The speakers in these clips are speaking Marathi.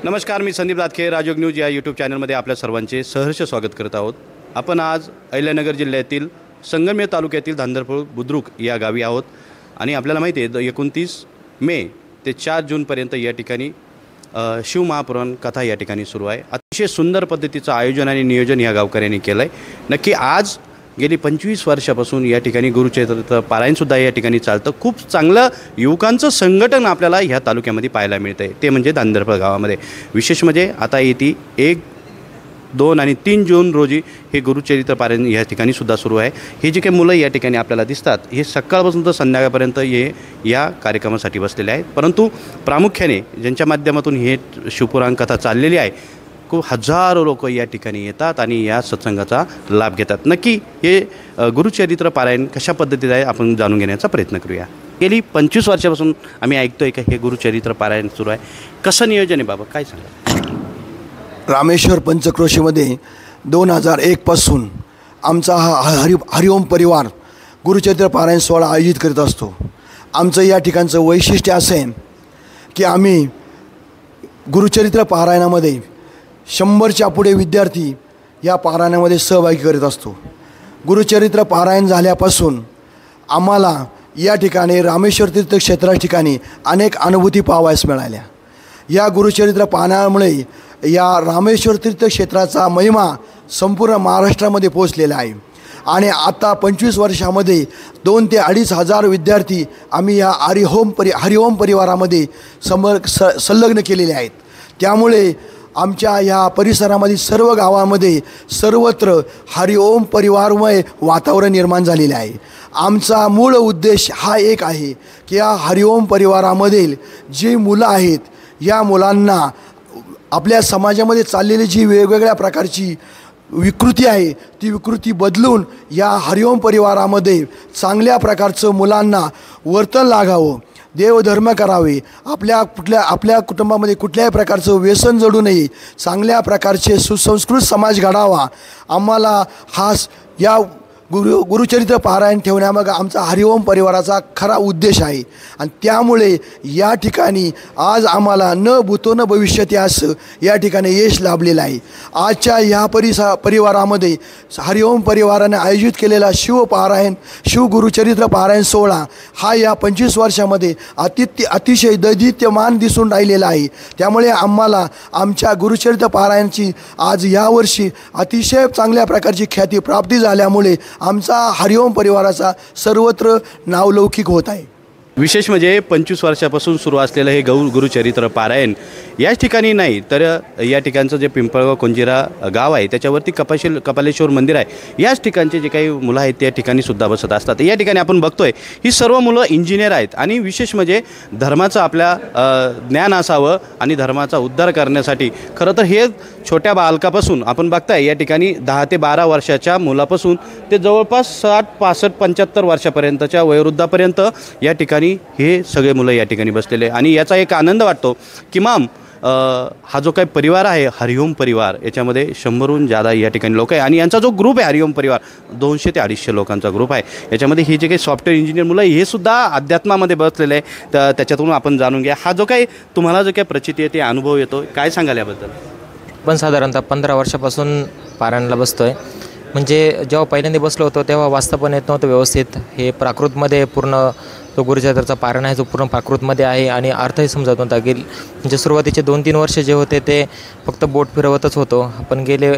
नमस्कार, मी संदीप दातखे. राजयोग न्यूज या यूट्यूब चॅनलमध्ये आपल्या सर्वांचे सहर्ष स्वागत करत आहोत. आपण आज अहिल्यानगर जिल्ह्यातील संगमनेर तालुक्यातील धांदरफळ बुद्रुक या गावी आहोत आणि आपल्याला माहिती आहे 29 मे ते 4 जूनपर्यंत या ठिकाणी शिवमहापुराण कथा या ठिकाणी सुरू आहे. अतिशय सुंदर पद्धतीचं आयोजन आणि नियोजन या गावकऱ्यांनी केलं आहे. नक्की आज गेली 25 वर्षापासून या ठिकाणी गुरुचरित्र पारायणसुद्धा या ठिकाणी चालतं. खूप चांगलं युवकांचं संघटन आपल्याला ह्या तालुक्यामध्ये पाहायला मिळतं आहे, ते म्हणजे धांदरफळ गावामध्ये. विशेष म्हणजे आता येते 1, 2 आणि 3 जून रोजी हे गुरुचरित्र पारायण या ठिकाणी सुद्धा सुरू आहे. हे जे काही मुलं या ठिकाणी आपल्याला दिसतात हे सकाळपासून तर संध्याकाळपर्यंत हे या कार्यक्रमासाठी बसलेले आहेत. परंतु प्रामुख्याने ज्यांच्या माध्यमातून हे शिवपुराण कथा चाललेली आहे, खूप हजारो लोक या ठिकाणी येतात आणि या सत्संगाचा लाभ घेतात. नक्की हे गुरुचरित्र पारायण कशा पद्धतीत आहे आपण जाणून घेण्याचा प्रयत्न करूया. गेली 25 वर्षापासून आम्ही ऐकतोय का हे गुरुचरित्र पारायण सुरू आहे. कसं नियोजन आहे बाबा, काय सांगा? रामेश्वर पंचक्रोशीमध्ये 2001 पासून आमचा हा हरिओम परिवार गुरुचरित्र पारायण सोहळा आयोजित करीत असतो. आमचं या ठिकाणचं वैशिष्ट्य असं आहे की आम्ही गुरुचरित्र पारायणामध्ये 100च्या पुढे विद्यार्थी या पारायणामध्ये सहभागी करीत असतो. गुरुचरित्र पारायण झाल्यापासून आम्हाला या ठिकाणी रामेश्वर तीर्थ क्षेत्रा ठिकाणी अनेक अनुभूती पाहावयास मिळाल्या. या गुरुचरित्र पारायणामुळे या रामेश्वर तीर्थ क्षेत्राचा महिमा संपूर्ण महाराष्ट्रामध्ये पोहोचलेला आहे आणि आता 25 वर्षामध्ये 2 ते 2.5 हजार विद्यार्थी आम्ही या हरिओम परिवारामध्ये संलग्न केलेले आहेत. त्यामुळे आमच्या ह्या परिसरामध्ये सर्व गावामध्ये सर्वत्र हरिओम परिवारमय वातावरण निर्माण झालेले आहे. आमचा मूळ उद्देश हा एक आहे की या हरिओम परिवारामधील जी मुलं आहेत या मुलांना आपल्या समाजामध्ये चाललेली जी वेगवेगळ्या प्रकारची विकृती आहे ती विकृती बदलून या हरिओम परिवारामध्ये चांगल्या प्रकारचं मुलांना वर्तन लागावं, देवधर्म करावे, आपल्या कुटुंबामध्ये कुठल्याही प्रकारचं व्यसन जडू नये, चांगल्या प्रकारचे सुसंस्कृत समाज घडावा. आम्हाला या गुरुचरित्र पारायण ठेवण्यामागं आमचा हरिओम परिवाराचा खरा उद्देश आहे आणि त्यामुळे या ठिकाणी आज आम्हाला न भूतो न भविष्यती असं या ठिकाणी यश लाभलेलं आहे. आजच्या ह्या परिवारामध्ये हरिओम परिवाराने आयोजित केलेला शिवगुरुचरित्र पारायण सोहळा हा या 25 वर्षामध्ये अतिशय दैदिप्यमान दिसून राहिलेला आहे. त्यामुळे आम्हाला आमच्या गुरुचरित्र पारायणाची आज यावर्षी अतिशय चांगल्या प्रकारची ख्याती प्राप्ती झाल्यामुळे आमचा हरिओम परिवाराचा सर्वत्र नावलौकिक होत आहे. विशेष म्हणजे 25 वर्षापासून सुरू असलेलं हे गुरुचरित्र पारायण याच ठिकाणी नाही तर या ठिकाणचं जे पिंपळगाव कोंजिरा गाव आहे त्याच्यावरती कपालेश्वर मंदिर आहे. याच ठिकाणचे जे काही मुलं आहेत त्या ठिकाणी सुद्धा बसत असतात. या ठिकाणी आपण बघतोय ही सर्व मुलं इंजिनियर आहेत आणि विशेष म्हणजे धर्माचं आपल्या ज्ञान असावं आणि धर्माचा उद्धार करण्यासाठी खरं तर हे छोट्या बालकापासून आपण बघताय या ठिकाणी 10 ते 12 वर्षाच्या मुलापासून ते जवळपास 60, 65, 75 वर्षापर्यंतच्या वयोवृद्धापर्यंत या ठिकाणी हे सगळे मुलं या ठिकाणी बसलेले आणि याचा एक आनंद वाटतो. किमान हा जो काही परिवार आहे हरिओम परिवार याच्यामध्ये 100हून जादा या ठिकाणी लोक आहे आणि यांचा जो ग्रुप आहे हरिओम परिवार 200 ते 250 लोकांचा ग्रुप आहे. याच्यामध्ये हे जे काही सॉफ्टवेअर इंजिनियर मुलं हे सुद्धा अध्यात्मामध्ये बसलेले आहे. तर त्याच्यातून आपण जाणून घ्या हा जो काही तुम्हाला जो काही प्रचिती आहे ते अनुभव येतो, काय सांगाल याबद्दल? पण साधारणतः 15 वर्षापासून पारायणाला बसतो आहे. म्हणजे जेव्हा पहिल्यांदा बसलो होतो तेव्हा वाचता पण येत नव्हतं व्यवस्थित. हे प्राकृतमध्ये पूर्ण तो गुरुचरित्राचा पारायण आहे जो पूर्ण प्राकृतमध्ये आहे आणि अर्थही समजत नव्हता. म्हणजे सुरुवातीचे 2-3 वर्ष जे होते ते फक्त बोट फिरवतच होतो. आपण गेले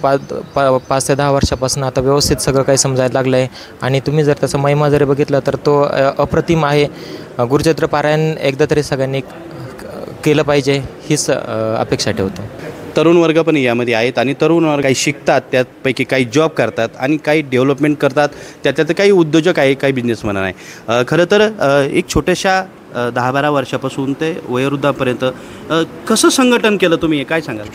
5 ते 10 वर्षापासून आता व्यवस्थित सगळं काही समजायला लागलं आहे आणि तुम्ही जर त्याचा महिमा जरी बघितला तर तो अप्रतिम आहे. गुरुचरित्र पारायण एकदा तरी सगळ्यांनी केलं पाहिजे हीच अपेक्षा ठेवतो. तरुण वर्ग पण यामध्ये आहेत आणि तरुण वर्ग काही शिकतात, त्यापैकी काही जॉब करतात आणि काही डेव्हलपमेंट करतात, त्याच्यात काही उद्योजक आहे, काही बिझनेसमॅन आहे. खरं तर एक छोट्याशा 10-12 वर्षापासून ते वयोवृद्धापर्यंत कसं संघटन केलं तुम्ही, काय सांगाल?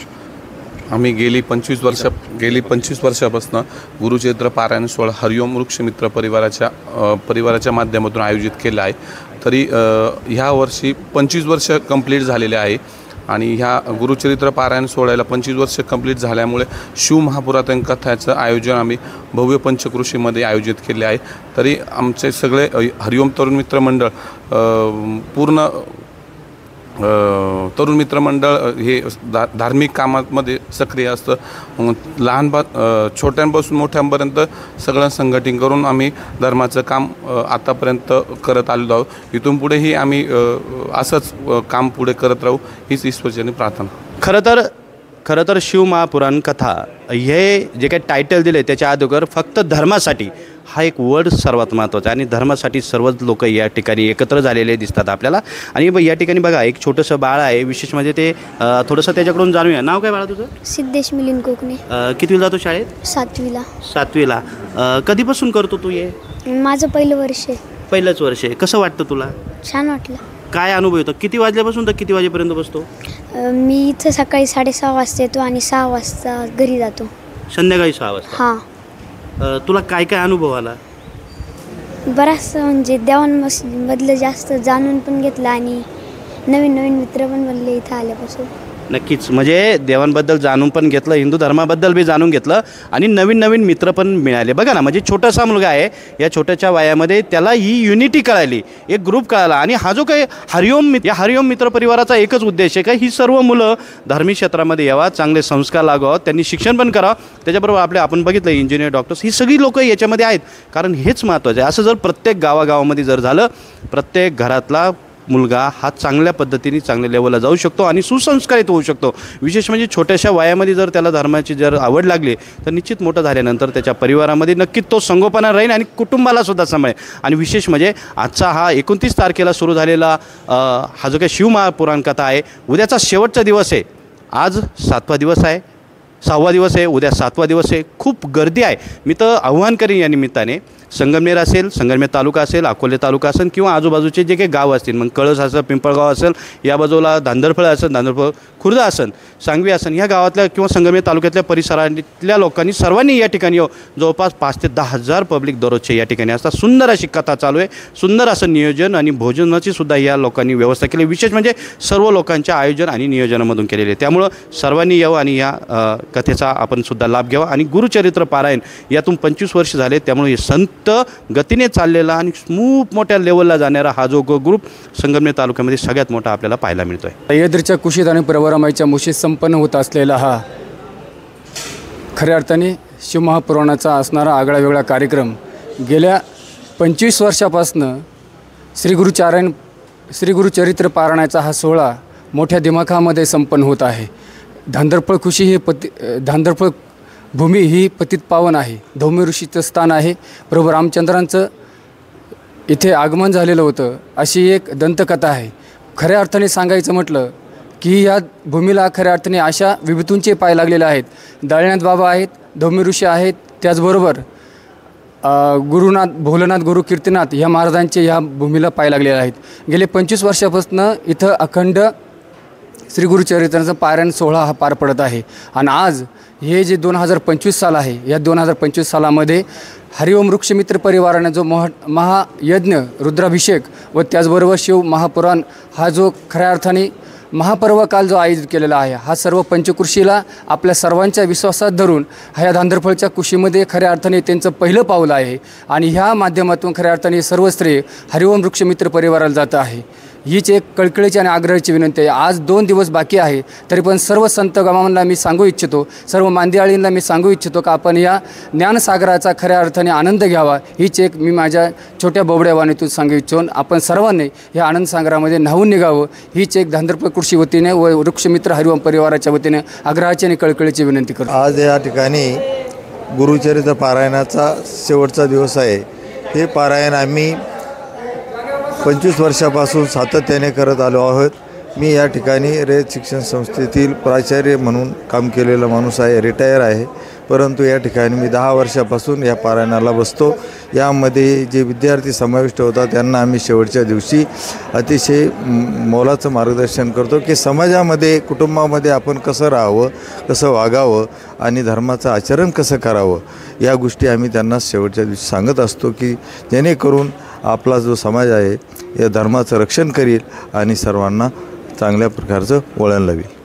आम्ही गेली 25 वर्षापासून गुरुचरित्र पारायण सोहळा हरिओम वृक्षमित्र परिवाराच्या माध्यमातून आयोजित केला आहे. तरी ह्या वर्षी 25 वर्ष कंप्लीट झालेले आहे आणि ह्या गुरुचरित्र पारायण सोहळ्याला 25 वर्ष कंप्लीट झाल्यामुळे शिवमहापुराण कथाचं आयोजन आम्ही भव्य पंचक्रोशीमध्ये आयोजित केले आहे. तरी आमचे सगळे हरिओम तरुण मित्र मंडळ पूर्ण तरुण मित्रमंडळ हे धार्मिक कामामध्ये सक्रिय असतं. छोट्यांपासून मोठ्यांपर्यंत सगळं संघटित करून आम्ही धर्माचं काम आतापर्यंत करत आलेलो आहोत. इथून पुढेही आम्ही असंच काम पुढे करत राहू हीच ईश्वरचरणी प्रार्थना. खरं तर शिवमहापुराण कथा हे जे काही टायटल दिले त्याच्या अगोदर फक्त धर्मासाठी हा एक वर्ड सर्वात महत्त्वाचा आहे आणि धर्मासाठी सर्वच लोक या ठिकाणी एकत्र झालेले दिसतात आपल्याला. आणि या ठिकाणी बघा एक छोटंसं बाळ आहे. विशेष म्हणजे ते थोडंसं त्याच्याकडून जाणूया. नाव काय बाळा तुझं? सिद्धेश मिलिंद कोकणे. कितवीला जातो शाळेत? 7वीला. कधीपासून करतो तू हे? माझं पहिलं वर्ष आहे. पहिलंच वर्ष आहे. कसं वाटतं तुला? छान वाटलं. काय अनुभव येतो? किती वाजल्यापासून तर किती वाजेपर्यंत बसतो? मी इथं सकाळी 6:30 वाजता येतो आणि 6 वाजता घरी जातो. संध्याकाळी 6 वाजता? हां. तुला काय काय अनुभव आला? बराचसं म्हणजे देवांमधलं जास्त जाणून पण घेतलं आणि नवीन मित्र पण बनले इथं आल्यापासून. नक्कीच. म्हणजे देवांबद्दल जाणून पण घेतलं, हिंदू धर्माबद्दल बी जाणून घेतलं आणि नवीन मित्र पण मिळाले. बघा ना, म्हणजे छोटासा मुलगा आहे, या छोट्याच्या वयामध्ये त्याला ही युनिटी कळाली, एक ग्रुप कळाला. आणि हा जो काही या हरिओम मित्र परिवाराचा एकच उद्देश आहे का ही सर्व मुलं धार्मिक क्षेत्रामध्ये यावा, चांगले संस्कार लागावं, त्यांनी शिक्षण पण करावं. त्याच्याबरोबर आपण बघितलं इंजिनियर, डॉक्टर्स ही सगळी लोकं याच्यामध्ये आहेत. कारण हेच महत्त्वाचं आहे. असं जर प्रत्येक गावागावामध्ये जर झालं, प्रत्येक घरातला मुलगा हा चांगल्या पद्धतीने चांगल्या लेवलला जाऊ शकतो आणि सुसंस्कारित होऊ शकतो. विशेष म्हणजे छोट्याशा वयामध्ये जर त्याला धर्माची जर आवड लागली तर निश्चित मोठं झाल्यानंतर त्याच्या परिवारामध्ये नक्कीच तो संगोपना राहील आणि कुटुंबालासुद्धा सांभाळेल. आणि विशेष म्हणजे आजचा हा 29 तारखेला सुरू झालेला हा जो काही शिवमहापुराण कथा आहे, उद्याचा शेवटचा दिवस आहे. आज 7वा दिवस आहे, 6वा दिवस आहे, उद्या 7वा दिवस आहे. खूप गर्दी आहे. मी तर आव्हान करीन या निमित्ताने, संगमनेर असेल, संगमनेर तालुका असेल, अकोले तालुका असेल किंवा आजूबाजूचे जे काही गाव असतील, मग कळस असेल, पिंपळगाव असेल, या बाजूला धांदरफळ असेल, धांदरफळ खुर्द असेल, सांगवी असेल, ह्या गावातल्या किंवा संगमनेर तालुक्यातल्या परिसरातल्या लोकांनी सर्वांनी या ठिकाणी जवळपास 5,000 ते 10,000 पब्लिक दररोजचे या ठिकाणी असतात. सुंदर अशी कथा चालू आहे, सुंदर असं नियोजन आणि भोजनाची सुद्धा या लोकांनी व्यवस्था केली. विशेष म्हणजे सर्व लोकांच्या आयोजन आणि नियोजनामधून केलेले. त्यामुळं सर्वांनी यावं आणि या कथेचा आपण सुद्धा लाभ घ्यावा. आणि गुरुचरित्र पारायण यातून 25 वर्ष झाले, त्यामुळे संत गतीने चाललेला आणि स्मूथ मोठ्या लेवलला जाणारा हा जो ग्रुप संगमनेर तालुक्यामध्ये सगळ्यात मोठा आपल्याला पाहायला मिळतोय. सह्याद्रीच्या कुशीत आणि प्रवरामाईच्या मुशीत संपन्न होत असलेला हा खऱ्या अर्थाने शिवमहापुराणाचा असणारा आगळा वेगळा कार्यक्रम गेल्या 25 वर्षापासून श्री गुरुचरित्र पारायणाचा हा सोहळा मोठ्या दिमाखामध्ये संपन्न होत आहे. धांदरफळ कुशी हे धांदरफळ भूमी ही पतित पावन आहे, धौम्य ऋषीचं स्थान आहे. प्रभू रामचंद्रांचं इथे आगमन झालेलं होतं अशी एक दंतकथा आहे. खऱ्या अर्थाने सांगायचं म्हटलं की या भूमीला खऱ्या अर्थाने अशा विभूतींचे पाय लागलेले आहेत. दळनाथ बाबा आहेत, धौम्य ऋषी आहेत, त्याचबरोबर भोलेनाथ गुरु कीर्तिनाथ ह्या महाराजांचे ह्या भूमीला पाय लागलेले आहेत. गेले 25 वर्षापासून इथं अखंड श्री गुरुचरित्राचा पारायण सोहळा हा पार पडत आहे. आणि आज हे जे 2025 साल आहे, या 2025 सालामध्ये हरिओम वृक्षमित्र परिवाराने जो महायज्ञ रुद्राभिषेक व त्याचबरोबर शिव महापुराण हा जो खऱ्या अर्थाने महापर्व काल जो आयोजित केलेला आहे, हा सर्व पंचकृषीला आपल्या सर्वांच्या विश्वासात धरून ह्या धांदरफळच्या कुशीमध्ये खऱ्या अर्थाने त्यांचं पहिलं पाऊल आहे. आणि ह्या माध्यमातून खऱ्या अर्थाने सर्व श्रेय हरिओम वृक्षमित्र परिवाराला जातं आहे. हीच एक कळकळीची आणि आग्रहाची विनंती आहे. आज 2 दिवस बाकी आहे, तरी पण सर्व संत गमांना मी सांगू इच्छितो, सर्व मांदियाळींना मी सांगू इच्छितो का आपण या ज्ञानसागराचा खऱ्या अर्थाने आनंद घ्यावा. हीच एक मी माझ्या छोट्या बोबड्या वाणीतून सांगू इच्छितो. आपण सर्वांनी या आनंदसागरामध्ये न्हावून निघावं हीच एक धांदरफळ कृषी वतीने व वृक्षमित्र हरिओम परिवाराच्या वतीने आग्रहाची आणि कळकळीची विनंती करतो. आज या ठिकाणी गुरुचरित्र पारायणाचा शेवटचा दिवस आहे. हे पारायण आम्ही 25 वर्षापासून सातत्याने करत आलो आहोत. मी या ठिकाणी रयत शिक्षण संस्थेतील प्राचार्य म्हणून काम केलेला माणूस आहे, रिटायर आहे. परंतु या ठिकाणी मी 10 वर्षापासून या पारायणाला बसतो. यामध्ये जे विद्यार्थी समाविष्ट होतात त्यांना आम्ही शेवटच्या दिवशी अतिशय मोलाचं मार्गदर्शन करतो की समाजामध्ये, कुटुंबामध्ये आपण कसं राहावं, कसं वागावं आणि धर्माचं आचरण कसं करावं, या गोष्टी आम्ही त्यांना शेवटच्या दिवशी सांगत असतो की जेणेकरून आपला जो समाज आहे या धर्माचं रक्षण करील आणि सर्वांना चांगल्या प्रकारचं वळण लावेल.